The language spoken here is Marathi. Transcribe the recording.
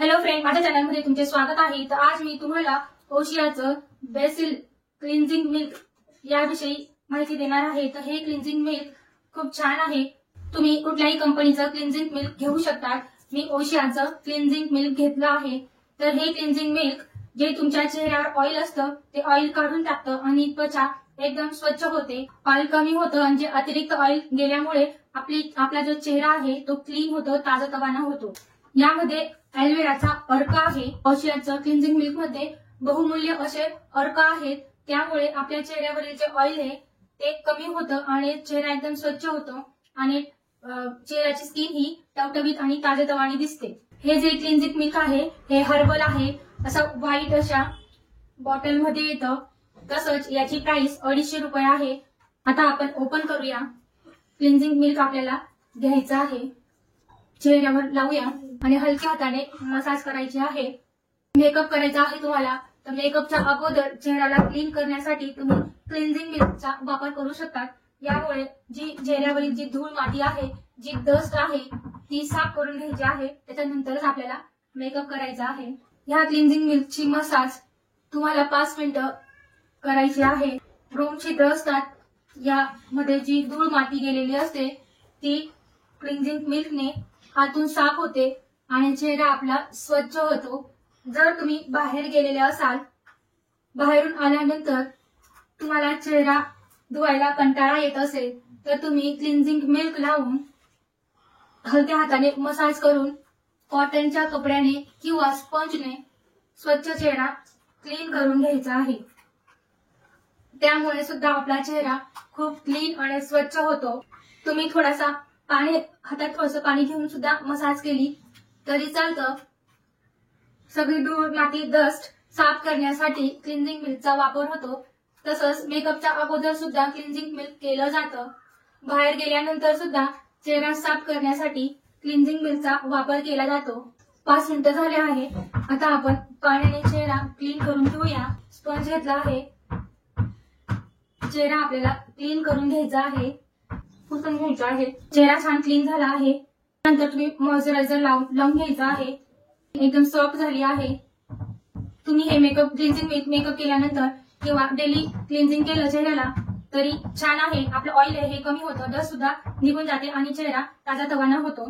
हॅलो फ्रेंड, माझ्या चॅनलमध्ये तुमचे स्वागत आहे। तर आज मी तुम्हाला ओशियाचं बेसिल क्लिन्झिंग मिल्क याविषयी माहिती देणार आहे। तर हे क्लिन्झिंग मिल्क खूप छान आहे। तुम्ही कुठल्याही कंपनीचं क्लिन्झिंग मिल्क घेऊ शकता। मी ओशियाचं क्लिन्झिंग मिल्क घेतलं आहे। तर हे क्लिन्झिंग मिल्क जे तुमच्या चेहऱ्यावर ऑइल असतं ते ऑइल काढून टाकतं आणि त्वचा एकदम स्वच्छ होते, ऑइल कमी होतं आणि जे अतिरिक्त ऑइल गेल्यामुळे आपला जो चेहरा आहे तो क्लीन होतो, ताजातवाना होतो। यामध्ये ॲलोवेराचा अर्क आहे। ओशियाचं क्लिन्झिंग मिल्क मध्ये बहुमूल्य असे अर्क आहेत, त्यामुळे आपल्या चेहऱ्यावरील जे ऑइल आहे ते कमी होतं आणि चेहरा एकदम स्वच्छ होतो आणि चेहऱ्याची स्किन ही टवटवीत आणि ताजेतवानी दिसते। हे जे क्लिन्झिंग मिल्क आहे हे हर्बल आहे, असं व्हाईट अशा बॉटल मध्ये येतं। तसंच याची प्राइस 250 रुपये आहे। आता आपण ओपन करूया। क्लिन्झिंग मिल्क आपल्याला घ्यायचं आहे, चेहऱ्यावर लावूया आणि हलक्या हाताने मसाज करायची आहे। मेकअप करायचा आहे तुम्हाला, तर मेकअपच्या अगोदर चेहऱ्याला क्लीन करण्यासाठी तुम्ही क्लिन्झिंग मिल्कचा वापर करू शकता। यामुळे जी चेहऱ्यावरील जी धूळ माती आहे, जी डस्ट आहे ती साफ करून घ्यायची आहे, त्याच्यानंतरच आपल्याला मेकअप करायचा आहे। ह्या क्लिन्झिंग मिल्कची मसाज तुम्हाला 5 मिनिटं करायची आहे। ब्रोम छिद्र असतात, यामध्ये जी धूळ माती गेलेली असते ती क्लिन्झिंग मिल्कने आतून साफ होते आणि चेहरा आपला स्वच्छ होतो। जर तुम्ही बाहेर गेलेले असाल, बाहेरून आल्यानंतर तुम्हाला चेहरा धुवायला कंटाळा येत असेल, तर तुम्ही क्लिन्झिंग मिल्क लावून हलक्या हाताने मसाज करून कॉटनच्या कपड्याने किंवा स्पंजने स्वच्छ चेहरा क्लीन करून घ्यायचा आहे। त्यामुळे सुद्धा आपला चेहरा खूप क्लीन आणि स्वच्छ होतो। तुम्ही थोडासा हातात थोडंसं पाणी घेऊन सुद्धा मसाज केली तरी चालतं। सगळी धूळ माती डस्ट साफ करण्यासाठी क्लिन्झिंग मिल्कचा वापर होतो। तसंच मेकअपच्या अगोदर सुद्धा क्लिन्झिंग मिल्क केलं जातं। बाहेर गेल्यानंतर सुद्धा चेहरा साफ करण्यासाठी क्लिन्झिंग मिल्कचा वापर केला जातो। 5 मिनिटं झाले आहे। आता आपण पाण्याने चेहरा क्लीन करून घेऊया। स्पंज घेतला आहे, चेहरा आपल्याला क्लीन करून घ्यायचा आहे, पुसून घ्यायचा आहे। चेहरा छान क्लीन झाला आहे। नंतर तुम्ही मॉइश्चरायझर लावून घ्यायचा आहे। एकदम सॉफ्ट झाली आहे। तुम्ही हे क्लिन्झिंग मिल्क मेकअप केल्यानंतर किंवा डेली क्लिन्झिंग केलं चेहऱ्याला तरी छान आहे। आपलं ऑइल आहे हे कमी होतं, डस्ट सुद्धा निघून जाते आणि चेहरा ताजातवाना होतो।